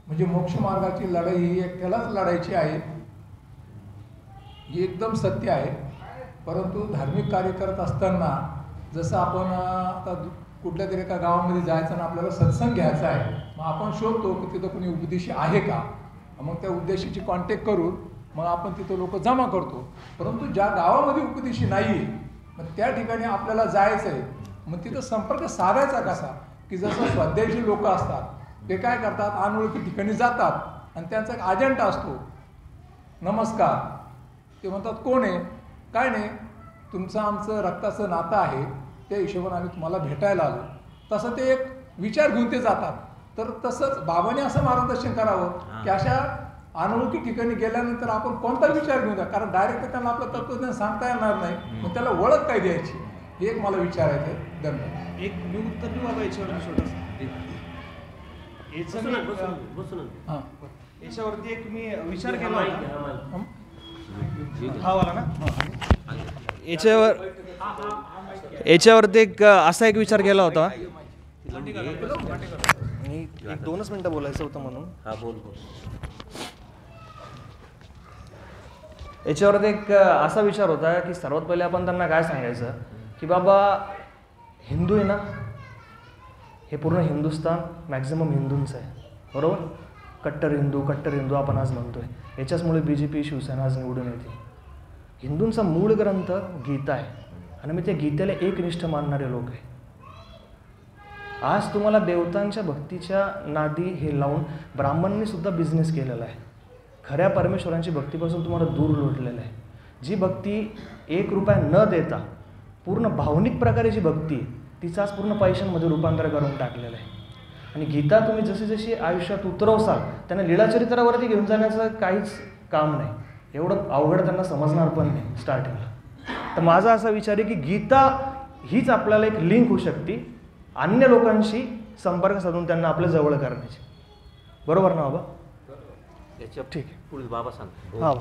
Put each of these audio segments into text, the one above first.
म्हणजे मोक्ष मार्गाची लढाई ही एकट्यालाच लढायची आहे, हे एकदम सत्य आहे. परंतु धार्मिक कार्य करत असताना जसं आपण आता कुठल्या तरी एका गावामध्ये जायचं आणि आपल्याला सत्संग घ्यायचा आहे, मग आपण शोधतो की तिथं कोणी उपदेशी आहे का, मग त्या उपदेशीची कॉन्टॅक्ट करून मग आपण तिथं लोक जमा करतो. परंतु ज्या गावामध्ये उपदेशी नाही आहे मग त्या ठिकाणी आपल्याला जायचं आहे, मग तिथं संपर्क साधायचा कसा, की जसं स्वाध्यायची लोक असतात ते काय करतात, अनोळखी ठिकाणी जातात आणि त्यांचा एक अजेंडा असतो. नमस्कार, ते म्हणतात कोण आहे, काय नाही, तुमचं आमचं रक्ताचं नातं आहे, त्या हिशोबाने आम्ही तुम्हाला भेटायला आलो. तसं ते एक विचार घेऊन ते जातात. तर तसंच बाबांनी असं मार्गदर्शन करावं की अशा अनोळखी ठिकाणी गेल्यानंतर आपण कोणता विचार घेऊन जा, कारण डायरेक्ट त्यांना आपलं तत्वज्ञान सांगता येणार नाही, मग त्याला ओळख काय द्यायची, हे एक मला विचारायचं आहे. धन्यवाद. एक मी उत्तर देऊ बाबा याच्यावर छोटंसं. याच्यावरती एक मी विचार केला होता. हा वाला ना, याच्यावरती एक असा एक विचार केला होता. एक 2च मिनिटं बोलायचं होतं म्हणून. हा बोल. याच्यावरती एक असा विचार होता की सर्वात पहिले आपण त्यांना काय सांगायचं की बाबा हिंदू आहे ना, हे पूर्ण हिंदुस्थान मॅक्झिमम हिंदूंचं आहे, बरोबर. कट्टर हिंदू आपण आज म्हणतोय, याच्याचमुळे BJP शिवसेना आज निवडून येते. हिंदूंचा मूळ ग्रंथ गीता आहे आणि मी त्या गीतेला एकनिष्ठ मानणारे लोक आहे. आज तुम्हाला देवतांच्या भक्तीच्या नादी हे लावून ब्राह्मणांनी सुद्धा बिझनेस केलेला आहे. खऱ्या परमेश्वरांची भक्तीपासून तुम्हाला दूर लोटलेलं आहे. जी भक्ती 1 रुपया न देता पूर्ण भावनिक प्रकारे जी भक्ती, तिचं आज पूर्ण पैशांमध्ये रूपांतर करून टाकलेलं आहे. आणि गीता तुम्ही जशी जशी आयुष्यात उतरवसाल त्यांना लीळाचरित्रावरती घेऊन जाण्याचं काहीच काम नाही. एवढं अवघड त्यांना समजणार पण नाही स्टार्टिंगला. तर माझा असा विचार आहे की गीता हीच आपल्याला एक लिंक होऊ शकते अन्य लोकांशी संपर्क साधून त्यांना आपल्या जवळ करण्याची. बरोबर ना बाबा? ठीक आहे, पुढे बाबा सांग. हां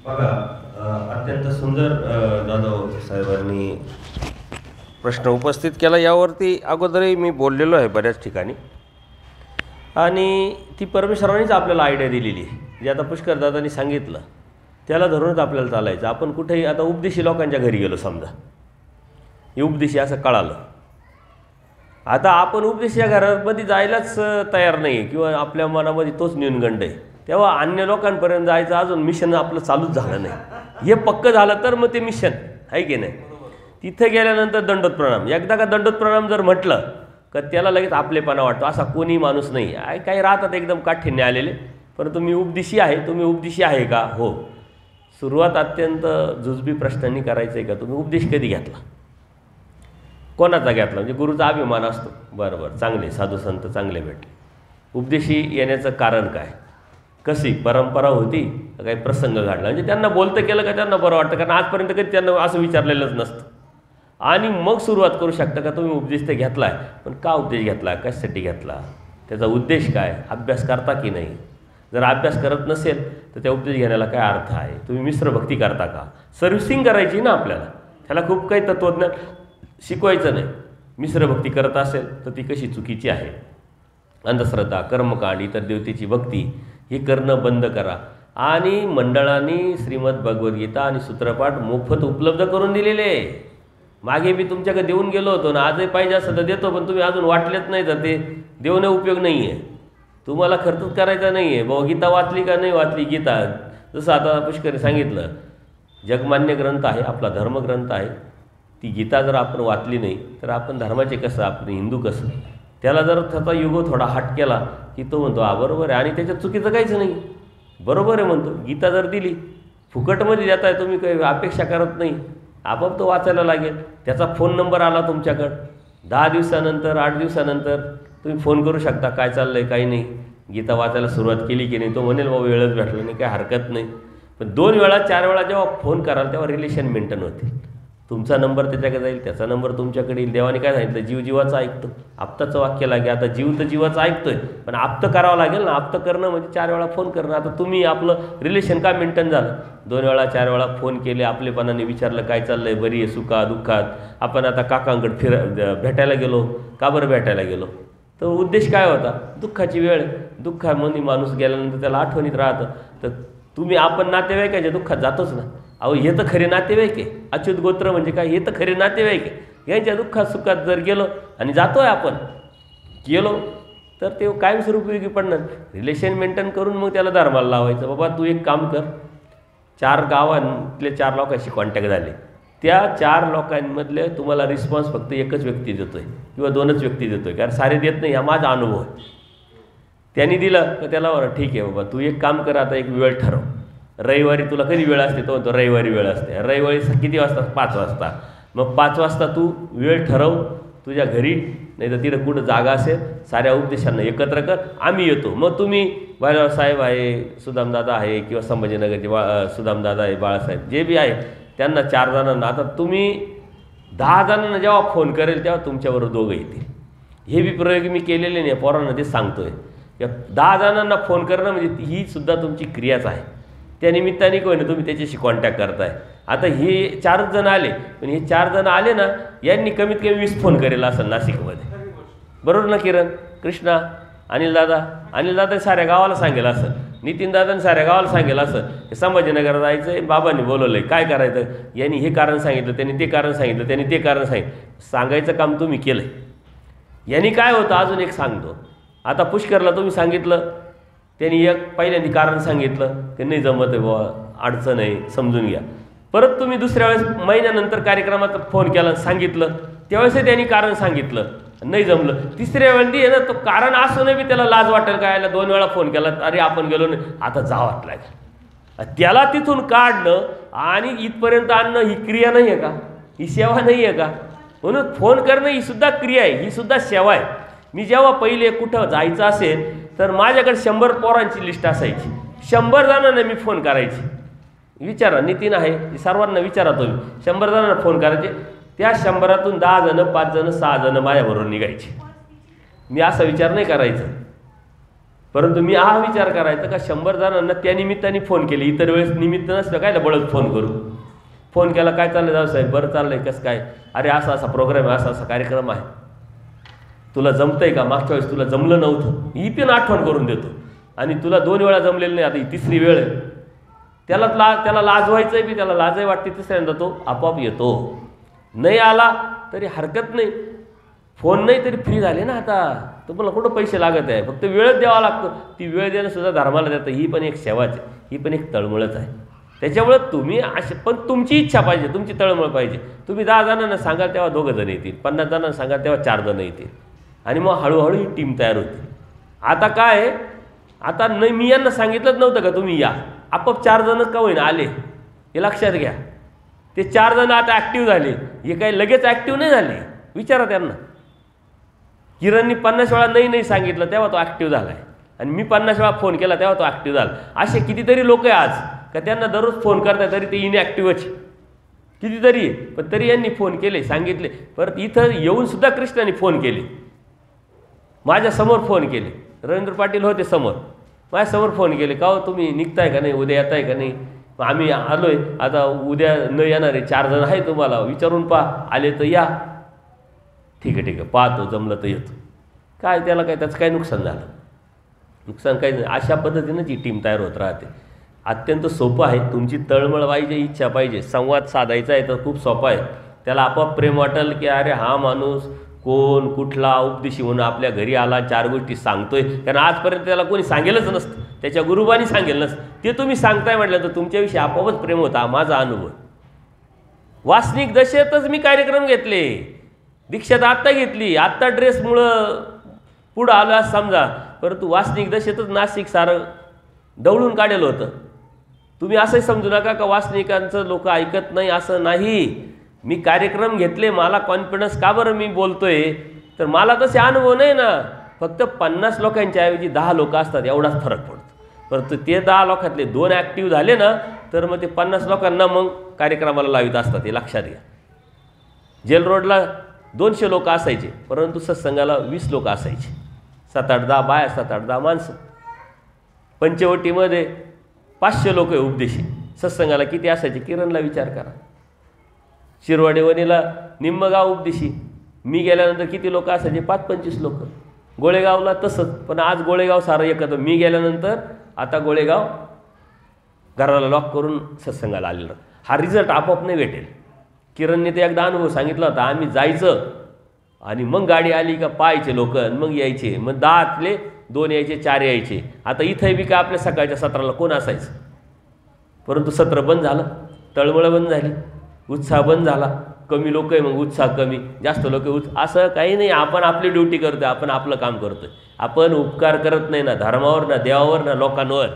बघा, अत्यंत सुंदर जाधव साहेबांनी प्रश्न उपस्थित केला. यावरती अगोदरही मी बोललेलो आहे बऱ्याच ठिकाणी, आणि ती परमेश्वरानेच आपल्याला आयडिया दिलेली आहे. जे आता पुष्करदादांनी सांगितलं त्याला धरूनच आपल्याला चालायचं. आपण कुठेही आता उपदेशी लोकांच्या घरी गेलो, समजा हे उपदेशी असं कळालं, आता आपण उपदेशी या घरामध्ये जायलाच तयार नाही किंवा आपल्या मनामध्ये तोच न्यूनगंड आहे, तेव्हा अन्य लोकांपर्यंत जायचं अजून मिशन आपलं चालूच झालं नाही. हे पक्कं झालं तर मग ते मिशन आहे की नाही. तिथे गेल्यानंतर दंडोत प्रणाम, एकदा का दंडोत प्रणाम जर म्हटलं का त्याला लगेच आपलेपणा वाटतो. असा कोणी माणूस नाही. काही राहतात एकदम काठीण्य आलेले, परंतु मी उपदेशी आहे, तुम्ही उपदेशी आहे का? हो. सुरुवात अत्यंत जुजबी प्रश्नांनी करायचं आहे का तुम्ही उपदेश कधी घेतला, कोणाचा घेतला, म्हणजे गुरुचा अभिमान असतो. बरोबर, चांगले साधू संत चांगले भेटले. उपदेशी येण्याचं कारण काय, कशी परंपरा होती, काही प्रसंग घडला, म्हणजे त्यांना बोलतं केलं का त्यांना बरं वाटतं, कारण आजपर्यंत कधी त्यांना असं विचारलेलंच नसतं. आणि मग सुरुवात करू शकता का तुम्ही उपदेश तर घेतला आहे, पण का उपदेश घेतला, कशासाठी घेतला, त्याचा उद्देश काय, अभ्यास करता की नाही. जर अभ्यास करत नसेल तर त्या उपदेश घेण्याला काय अर्थ आहे. तुम्ही मिश्र भक्ती करता का, सर्व्हिसिंग करायची ना आपल्याला, त्याला खूप काही तत्त्वज्ञान शिकवायचं नाही. मिश्र भक्ती करत असेल तर ती कशी चुकीची आहे. अंधश्रद्धा, कर्मकांड, इतर देवतेची भक्ती हे करणं बंद करा. आणि मंडळांनी श्रीमद भगवद्गीता आणि सूत्रपाठ मोफत उपलब्ध करून दिलेले आहे. मागे मी तुमच्याकडे देऊन गेलो होतो ना, आजही पाहिजे असं तर देतो, पण तुम्ही अजून वाटलेच नाही तर ते देऊन उपयोग नाही आहे. तुम्हाला खर्चच करायचा नाही आहे. बाबा गीता वाचली का नाही वाचली, गीता जसं आता पुष्करने सांगितलं जगमान्य ग्रंथ आहे, आपला धर्मग्रंथ आहे. ती गीता जर आपण वाचली नाही तर आपण धर्माचे कसं, आपण हिंदू कसं. त्याला जर त्याचा युगो थोडा हट केला की तो म्हणतो हा बरोबर आहे, आणि त्याच्यात चुकीचं काहीच नाही, बरोबर आहे म्हणतो. गीता जर दिली फुकटमध्ये देताय, तुम्ही काही अपेक्षा करत नाही, आपोआप तो वाचायला लागेल. त्याचा फोन नंबर आला तुमच्याकडं, 10 दिवसानंतर 8 दिवसानंतर तुम्ही फोन करू शकता, काय चाललं आहे काही नाही, गीता वाचायला सुरुवात केली की नाही. तो म्हणेल बाबा वेळच भेटला नाही, काय हरकत नाही. पण 2 वेळा 4 वेळा जेव्हा फोन कराल तेव्हा रिलेशन मेंटेन होतील. तुमचा नंबर त्याच्याकडे जाईल, त्याचा नंबर तुमच्याकडे येईल. देवाने काय सांगितलं, जीव जीवाचं ऐकतो. आप्ताचं वाक्य लागे. आता जीव तर जीवाचं ऐकतोय, पण आप्त करावं लागेल ना. आप्त करणं म्हणजे 4 वेळा फोन करणं. आता तुम्ही आपलं रिलेशन का मेंटेन झालं, 2 वेळा 4 वेळा फोन केले, आपलेपणाने विचारलं काय चाललंय, बरी आहे, सुखा दुःखात. आपण आता काकांकडे भेटायला गेलो. का बरं भेटायला गेलो, तर उद्देश काय होता, दुःखाची वेळ. दुःखामध्ये माणूस गेल्यानंतर त्याला आठवणीत राहतं. तर तुम्ही आपण नातेवाईकाच्या दुःखात जातोच ना. अहो हे तर खरे नातेवाईक आहे. अच्युत गोत्र म्हणजे काय, हे तर खरे नातेवाईक आहे. यांच्या दुःखात सुखात जर गेलो आणि जातोय आपण गेलो तर ते कायमस्वरूपी पडणार. रिलेशन मेंटेन करून मग त्याला धर्माला लावायचं. बाबा तू एक काम कर, 4 गावांतले 4 लोकांशी कॉन्टॅक्ट झाले, त्या 4 लोकांमधले तुम्हाला रिस्पॉन्स फक्त एकच व्यक्ती देतोय किंवा 2च व्यक्ती देतोय, कारण सारे देत नाही, हा माझा अनुभव आहे. त्यांनी दिलं तर त्याला बरं ठीक आहे बाबा, तू एक काम कर, आता एक वेळ ठरव. रविवारी तुला कधी वेळ असते, तो रविवारी वेळ असते. रविवारी किती वाजता, 5 वाजता. मग 5 वाजता तू वेळ ठरव तुझ्या घरी, नाही तर तिथं कुठं जागा असेल, साऱ्या उपदेशांना एकत्र कर, आम्ही येतो. मग तुम्ही बाळासाहेब आहे, सुदामदादा आहे, किंवा संभाजीनगरचे सुदामदादा आहे, बाळासाहेब जे बी आहे, त्यांना 4 जणांना. आता तुम्ही 10 जणांना जेव्हा फोन करेल तेव्हा तुमच्याबरोबर 2 येतील. हे बी प्रयोग मी केलेले नाही, पोरांना ते सांगतोय. 10 जणांना फोन करणं म्हणजे ही सुद्धा तुमची क्रियाच आहे. त्या निमित्ताने कोण तुम्ही त्याच्याशी कॉन्टॅक्ट करताय. आता हे 4च जण आले, पण हे 4 जण आले ना, यांनी कमीत कमी 20 फोन करेल असेल नाशिकमध्ये, बरोबर ना किरण, कृष्णा, अनिलदादा साऱ्या गावाला सांगेल असं, नितीनदादांनी साऱ्या गावाला सांगेल असं, संभाजीनगर जायचं आहे, बाबांनी बोलवलं आहे, काय करायचं, यांनी हे कारण सांगितलं, त्यांनी ते कारण सांगितलं, त्यांनी ते कारण सांगायचं काम तुम्ही केलं आहे. यांनी काय होतं अजून एक सांगतो. आता पुष्करला तुम्ही सांगितलं, त्यांनी एक पहिल्यांदा कारण सांगितलं की नाही जमत आहे बाबा, अडचण आहे, समजून घ्या. परत तुम्ही दुसऱ्या वेळेस महिन्यानंतर कार्यक्रमात फोन केला, सांगितलं, त्यावेळेस त्यांनी कारण सांगितलं, नाही जमलं. तिसऱ्या वेळी आहे ना, तो कारण असूनही बी त्याला लाज वाटेल काय, 2 वेळा फोन केला, अरे आपण गेलो नाही, आता जा वाटला. त्याला तिथून काढणं आणि इथपर्यंत आणणं ही क्रिया नाही आहे का, ही सेवा नाही आहे का. म्हणून फोन करणं ही सुद्धा क्रिया आहे, ही सुद्धा सेवा आहे. मी जेव्हा पहिले कुठं जायचं असेल तर माझ्याकडे 100 पोरांची लिस्ट असायची, 100 जणांना मी फोन करायची. विचारा, नितीन आहे, सर्वांना विचारा तुम्ही, 100 जणांना फोन करायचे. त्या 100तून 10 जण, 5 जण, 6 जण माझ्याबरोबर निघायचे. मी असा विचार नाही करायचा, परंतु मी हा विचार करायचा का 100 जणांना त्या निमित्ताने फोन केले, इतर वेळेस निमित्त नसलं काय बळत फोन करू. फोन केला, काय चाललं जाऊ साहेब, बरं चाललंय, कसं काय, अरे असा असा प्रोग्राम आहे, असा असा कार्यक्रम आहे, तुला जमतंय का, मागच्या वेळेस तुला जमलं नव्हतं, ही पण आठवण करून देतो. आणि तुला 2 वेळा जमलेलं नाही, आता ही 3री वेळ आहे. त्याला लाजवायचं आहे बी, त्याला लाजही वाटते, तिसऱ्यांदा तो आपोआप येतो. नाही आला तरी हरकत नाही, फोन नाही तरी फ्री झाले ना. आता तुम्हाला कुठं पैसे लागत आहे, फक्त वेळच द्यावा लागतो. ती वेळ देणं सुद्धा धर्माला देतं. ही पण एक सेवाच आहे, ही पण एक तळमळच आहे. त्याच्यामुळं तुम्ही असे, पण तुमची इच्छा पाहिजे, तुमची तळमळ पाहिजे. तुम्ही 10 जणांना सांगाल तेव्हा 2 जण येतील, 50 जणांना सांगाल तेव्हा 4 जण येतील, आणि मग हळूहळू ही टीम तयार होती. आता काय आहे, आता नाही, मी यांना सांगितलंच नव्हतं का तुम्ही या, आपोआप 4 जण का होईना आले, हे लक्षात घ्या. ते 4 जण आता ॲक्टिव्ह झाले, हे काही लगेच ॲक्टिव्ह नाही झाले. विचारा त्यांना. किरणनी 50 वेळा नाही सांगितलं तेव्हा तो ॲक्टिव्ह झाला आहे, आणि मी 50 वेळा फोन केला तेव्हा तो ॲक्टिव्ह झाला. असे कितीतरी लोक आहे आज का त्यांना दररोज फोन करतात तरी ते इनॲक्टिव्हच कितीतरी आहे, पण तरी यांनी फोन केले, सांगितले. परत इथं येऊन सुद्धा कृष्णाने फोन केले, माझ्यासमोर फोन केले. रवींद्र पाटील होते समोर, माझ्यासमोर फोन केले, का हो तुम्ही निघताय का नाही, उद्या येताय का नाही. आम्ही आलोय, आता उद्या न येणारे 4 जण आहे, तुम्हाला विचारून पहा, आले तर या. ठीक आहे पाहतो, जमलं तर येतो. काय त्याला काय, त्याचं काय नुकसान झालं, नुकसान काही नाही. अशा पद्धतीनं जी टीम तयार होत राहते. अत्यंत सोपं आहे. तुमची तळमळ पाहिजे, इच्छा पाहिजे, संवाद साधायचा आहे तर खूप सोपं आहे. त्याला आपोआप प्रेम वाटेल की अरे हा माणूस कोण, कुठला, उपदेशी म्हणून आपल्या घरी आला, 4 गोष्टी सांगतोय. कारण आजपर्यंत त्याला कोणी सांगेलच नसतं, त्याच्या गुरुबानी सांगेल नसतं. ते तुम्ही सांगताय म्हटलं तर तुमच्याविषयी आपोआपच प्रेम होता. माझा अनुभव, वासनिक दशेतच मी कार्यक्रम घेतले, दीक्षात आत्ता घेतली, आत्ता ड्रेसमुळं पुढं आलो असं समजा, परंतु वासनिक दशेतच नाशिक सारं डवळून काढेल होतं. तुम्ही असंही समजू नका का वासनिकांचं लोक ऐकत नाही, असं नाही. मी कार्यक्रम घेतले, मला कॉन्फिडन्स का बरं मी बोलतोय, तर मला तसे अनुभव नाही ना. फक्त 50 लोकांच्या ऐवजी 10 लोक असतात, एवढाच फरक पडतो. परंतु ते 10 लोकातले 2 ॲक्टिव्ह झाले ना, तर मग ते 50 लोकांना मग कार्यक्रमाला लावित असतात, हे लक्षात घ्या. जेल रोडला 200 लोक असायचे, परंतु सत्संगाला 20 लोक असायचे, 7-8-10 बाया, 7-8-10 माणसं. पंचवटीमध्ये 500 लोक आहे उपदेशी. सत्संगाला किती असायचे किरणला विचार करा. शिरवाडेवणीला निम्मगाव उपदेशी. मी गेल्यानंतर किती लोक असायचे? 5-25 लोक. गोळेगावला तसंच. पण आज गोळेगाव सारं एकत्र. मी गेल्यानंतर आता गोळेगाव घराला लॉक करून सत्संगाला आलेलं. हा रिझल्ट आपोआप नाही भेटेल. किरणने ते एकदा अनुभव सांगितला होता. आम्ही जायचं आणि मग गाडी आली का पाहायचे लोक, मग यायचे. मग 10तले 2 यायचे, 4 यायचे. आता इथंही बी का आपल्या सकाळच्या सत्राला कोण असायचं? परंतु सत्र बंद झालं, तळमळं बंद झाली, उत्साह बंद झाला. कमी लोक आहे, मग उत्साह कमी, जास्त लोक असं काही नाही. आपण आपली ड्युटी करतो, आपण आपलं काम करतो. आपण उपकार करत नाही ना धर्मावर, ना देवावर, ना लोकांवर.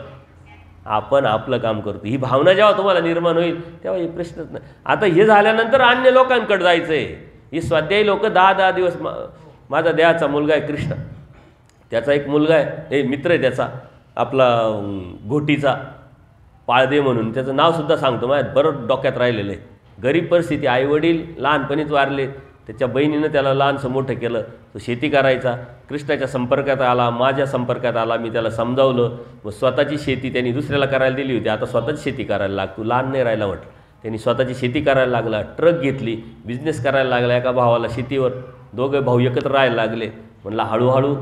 आपण आपलं काम करतो. ही भावना जेव्हा तुम्हाला निर्माण होईल तेव्हा हे प्रश्नच नाही. आता हे झाल्यानंतर अन्य लोकांकडे जायचं आहे. ही स्वाध्यायी लोक 10-10 दिवस. माझा देहाचा मुलगा आहे कृष्ण, त्याचा एक मुलगा आहे, हे मित्र आहे त्याचा, आपला घोटीचा पाळदे म्हणून. त्याचं नावसुद्धा सांगतो, माझ्या बरं डोक्यात राहिलेलं आहे. गरीब परिस्थिती, आईवडील लहानपणीच वारले. त्याच्या बहिणीनं त्याला लहानसं मोठं केलं. तो शेती करायचा. कृष्णाच्या संपर्कात आला, माझ्या संपर्कात आला. मी त्याला समजावलं. मग स्वतःची शेती त्यांनी दुसऱ्याला करायला दिली होती, आता स्वतःची शेती करायला लाग, तू लहान नाही राहिला म्हटलं. त्यांनी स्वतःची शेती करायला लागला, ट्रक घेतली, बिझनेस करायला लागला. एका भावाला शेतीवर, दोघे भाऊ एकत्र राहायला लागले. म्हणलं हळूहळू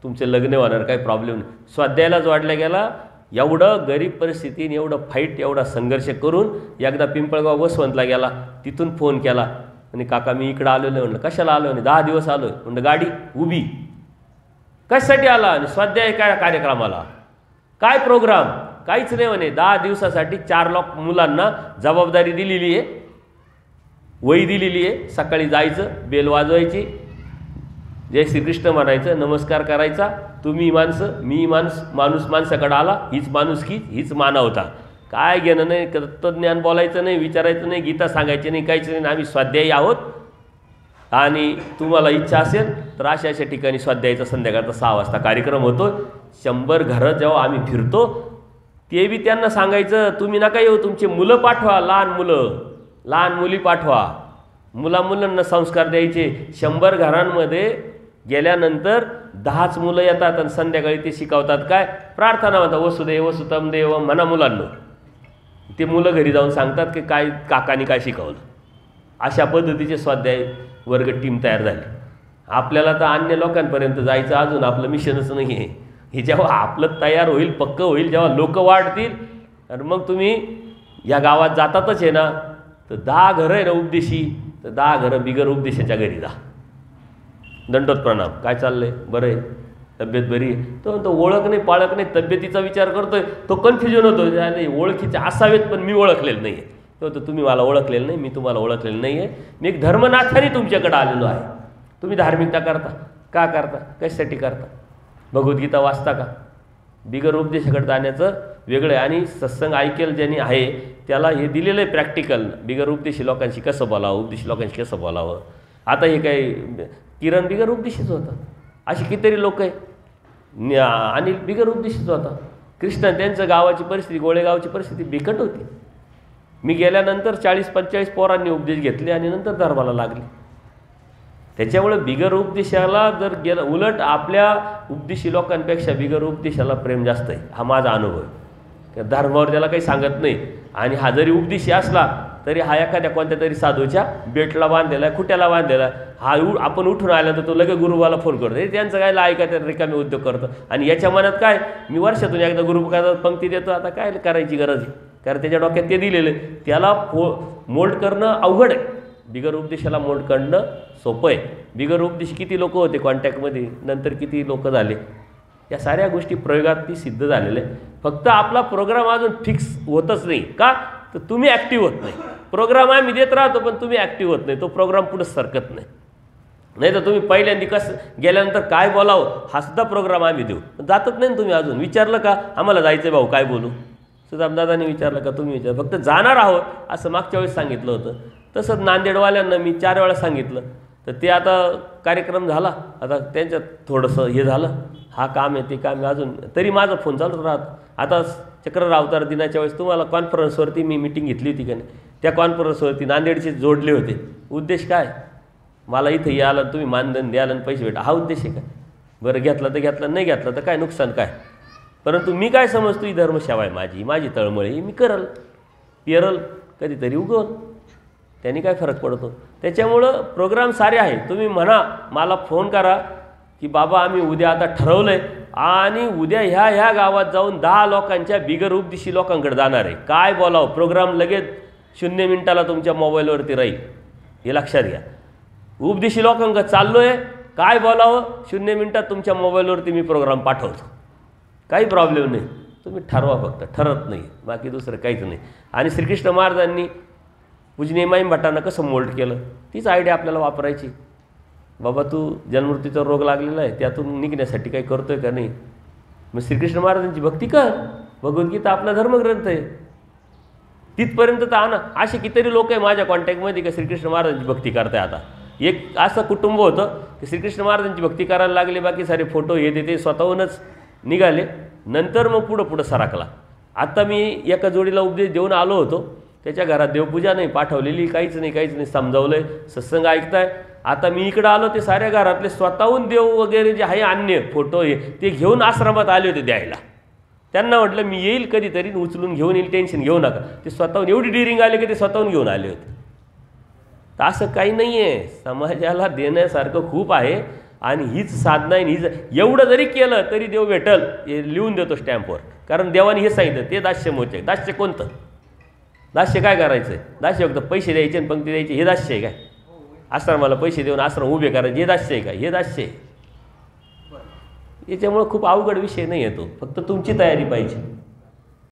तुमचे लग्न होणार, काही प्रॉब्लेम नाही. स्वाध्यायालाच वाढल्या गेला. एवढं गरीब परिस्थितीने एवढं फाईट, एवढा संघर्ष करून एकदा पिंपळगाव वसवंतला गेला. तिथून फोन केला आणि काका मी इकडं आलो नाही. म्हणलं कशाला आलो? आणि 10 दिवस आलो आहे. म्हणलं गाडी उभी कशासाठी आला? आणि स्वाध्याय काय कार्यक्रमाला, काय प्रोग्राम? काहीच नाही म्हणे. 10 दिवसासाठी 4 लाख मुलांना जबाबदारी दिलेली आहे, वही दिलेली आहे. सकाळी जायचं, बेल वाजवायची, जय श्रीकृष्ण म्हणायचं, नमस्कार करायचा. तुम्ही माणसं, मी माणूस माणसाकडे आला, हीच माणुसकी, हीच मानवता. काय घेणं नाही, तत्त्वज्ञान बोलायचं नाही, विचारायचं नाही, गीता सांगायची नाही, काहीच नाही. आम्ही स्वाध्यायी आहोत आणि तुम्हाला इच्छा असेल तर अशा अशा ठिकाणी स्वाध्यायाचा संध्याकाळचा 6 वाजता कार्यक्रम होतो. 100 घरं जेव्हा आम्ही फिरतो ते बी त्यांना सांगायचं, तुम्ही नका येऊ, तुमचे मुलं पाठवा, लहान मुलं, लहान मुली पाठवा. मुलांना संस्कार द्यायचे. 100 घरांमध्ये गेल्यानंतर 10च मुलं येतात आणि संध्याकाळी ते शिकवतात काय? प्रार्थना म्हणतात, वसुदेव वसुतम देव म्हणा मुलांना. ते मुलं घरी जाऊन सांगतात की काय काकानी काय शिकवलं. अशा पद्धतीचे स्वाध्याय वर्ग टीम तयार झाली. आपल्याला तर अन्य लोकांपर्यंत जायचं अजून आपलं मिशनच नाही आहे. हे जेव्हा आपलं तयार होईल, पक्कं होईल, जेव्हा लोक वाढतील आणि मग तुम्ही या गावात जातातच आहे ना, तर 10 घरं आहे ना उपदेशी, तर 10 घरं बिगर उपदेशाच्या घरी जा. दंडोत प्रणाम, काय चाललंय? बरं आहे, तब्येत बरी आहे. तो म्हणतो ओळख नाही पाळख नाही, तब्येतीचा विचार करतोय. तो कन्फ्युजन होतो, नाही ओळखीचे असावेत पण मी ओळखलेलं नाही आहे. तो म्हणतो तुम्ही मला ओळखलेलं नाही, मी तुम्हाला ओळखलेलं नाही आहे. मी एक धर्मनाथाने तुमच्याकडे आलेलो आहे. तुम्ही धार्मिकता करता का? करता कशासाठी करता? भगवद्गीता वाचता का? बिगर उपदेशाकडे जाण्याचं वेगळं आहे. आणि सत्संग ऐकेल ज्यांनी आहे त्याला हे दिलेलं आहे प्रॅक्टिकल, बिगर उपदेशी लोकांशी कसं बोलावं, उपदेशी लोकांशी कसं बोलावं. आता हे काही किरण बिगर उपदेशीच होता, अशी कितीतरी लोक आहे. अनिल बिगर उपदेशीच होता. कृष्ण त्यांचं गावाची परिस्थिती, गोळेगावची परिस्थिती बिकट होती. मी गेल्यानंतर 40-45 पोरांनी उपदेश घेतले आणि नंतर धर्माला लागले. त्याच्यामुळे बिगर उपदेशाला जर गेलं, उलट आपल्या उपदेशी लोकांपेक्षा बिगर उपदेशाला प्रेम जास्त आहे. हा माझा अनुभव आहे. धर्मावर त्याला काही सांगत नाही. आणि हा जरी उपदेशी असला तरी हा एखाद्या कोणत्या तरी साधूच्या बेटला बांधलेला आहे, खुट्याला बांधलेला आहे. हा आपण उठून आल्यानंतर तो लगेच गुरुबाला फोन करतो. हे त्यांचं काय लायका, त्या रिकामी उद्योग करतं. आणि याच्या मनात काय, मी वर्षातून एकदा गुरुबाला पंक्ती देतो, आता काय करायची गरज आहे? कारण त्याच्या डोक्यात ते दिलेलं आहे. त्याला मोल्ड करणं अवघड आहे. बिगर उपदेशाला मोल्ड करणं सोपं आहे. बिगर उपदेश किती लोक होते कॉन्टॅक्टमध्ये, नंतर किती लोक झाले. या साऱ्या गोष्टी प्रयोगात ती सिद्ध झालेल्या आहे. फक्त आपला प्रोग्राम अजून फिक्स होतच नाही का, तर तुम्ही ॲक्टिव्ह होत नाही. प्रोग्राम आम्ही देत राहतो पण तुम्ही ॲक्टिव्ह होत नाही. तो प्रोग्राम पुढे सरकत नाही. नाही तर तुम्ही पहिल्यांदा कसं गेल्यानंतर काय बोलावं हा सुद्धा प्रोग्राम आम्ही देऊ, जातच नाही. तुम्ही अजून विचारलं का आम्हाला जायचं भाऊ काय बोलू, सुदामदादांनी विचारलं का, तुम्ही विचार, फक्त जाणार आहोत असं मागच्या वेळेस सांगितलं होतं. तसंच नांदेडवाल्यांना मी 4 वेळा सांगितलं, तर ते आता कार्यक्रम झाला, आता त्यांच्यात थोडंसं हे झालं, हा काम आहे ते काम आहे, अजून तरी माझा फोन चालू राहतो. आता चक्रराव अवतार दिनाच्या वेळेस तुम्हाला कॉन्फरन्सवरती मी मिटिंग घेतली होती का नाही, त्या कॉन्फरन्सवरती नांदेडचे जोडले होते. उद्देश काय? मला इथं यायला तुम्ही मानधन द्याल आणि पैसे भेटा, हा उद्देश आहे का? बरं, घेतला तर घेतला, नाही घेतला तर काय नुकसान काय? परंतु मी काय समजतो, ही धर्मसेवा आहे माझी तळमळी मी करल, पेरल, कधीतरी उगवल, त्यांनी काय फरक पडतो? त्याच्यामुळं प्रोग्राम सारे आहे. तुम्ही म्हणा, मला फोन करा की बाबा आम्ही उद्या आता ठरवलं आहे आणि उद्या ह्या गावात जाऊन 10 लोकांच्या बिगर उपदेशी लोकांकडे जाणार आहे. काय बोलावं? प्रोग्राम लगेच 0 मिनिटाला तुमच्या मोबाईलवरती राहील, हे लक्षात घ्या. उपदेशी लोकांकडे चाललो आहे, काय बोलावं? 0 मिनिटात तुमच्या मोबाईलवरती मी प्रोग्राम पाठवतो. काही प्रॉब्लेम नाही, तुम्ही ठरवा, फक्त ठरत नाही, बाकी दुसरं काहीच नाही. आणि श्रीकृष्ण महाराजांनी पूजनीय माईम भट्टांना कसं मोल्ड केलं, तीच आयडिया आपल्याला वापरायची. बाबा तू जन्ममृत्यूचा रोग लागलेला आहे, त्यातून निघण्यासाठी काही करतोय का नाही? मग श्रीकृष्ण महाराजांची भक्ती कर, भगवद्गीता आपला धर्मग्रंथ आहे, तिथपर्यंत तर आणा. असे कितीतरी लोक आहे माझ्या कॉन्टॅक्टमध्ये का श्रीकृष्ण महाराजांची भक्ती करताय. आता एक असं कुटुंब होतं की श्रीकृष्ण महाराजांची भक्ती करायला लागले, बाकी सारे फोटो हे देते स्वतःहूनच निघाले, नंतर मग पुढं सरकला. आत्ता मी एका जोडीला उपदेश देऊन आलो होतो, त्याच्या घरात देवपूजा नाही, पाठवलेली काहीच नाही, समजावलं आहे, सत्संग ऐकताय. आता मी इकडं आलो, ते साऱ्या घरातले स्वतःहून देव वगैरे जे आहे अन्य फोटो हे ते घेऊन आश्रमात आले होते द्यायला. त्यांना म्हटलं मी येईल कधीतरी, उचलून घेऊन येईल, टेन्शन घेऊ नका. ते स्वतःहून एवढी डिरिंग आले की ते स्वतःहून घेऊन आले होते. तर असं काही नाही आहे, समाजाला देण्यासारखं खूप आहे आणि हीच साधना आहे. हीच एवढं जरी केलं तरी देव भेटल, हे लिहून देतो स्टॅम्पवर. कारण देवाने हे सांगितलं, ते दास्य मोचे. दास्य कोणतं? दास्य काय करायचं आहे? दास्य फक्त पैसे द्यायचे आणि पंक्ती द्यायची, हे दास्य आहे काय? आश्रमाला पैसे देऊन आश्रम उभे करायचे, हे दास्य आहे का? हे दास्य आहे. याच्यामुळं खूप अवघड विषय नाही येतो, फक्त तुमची तयारी पाहिजे.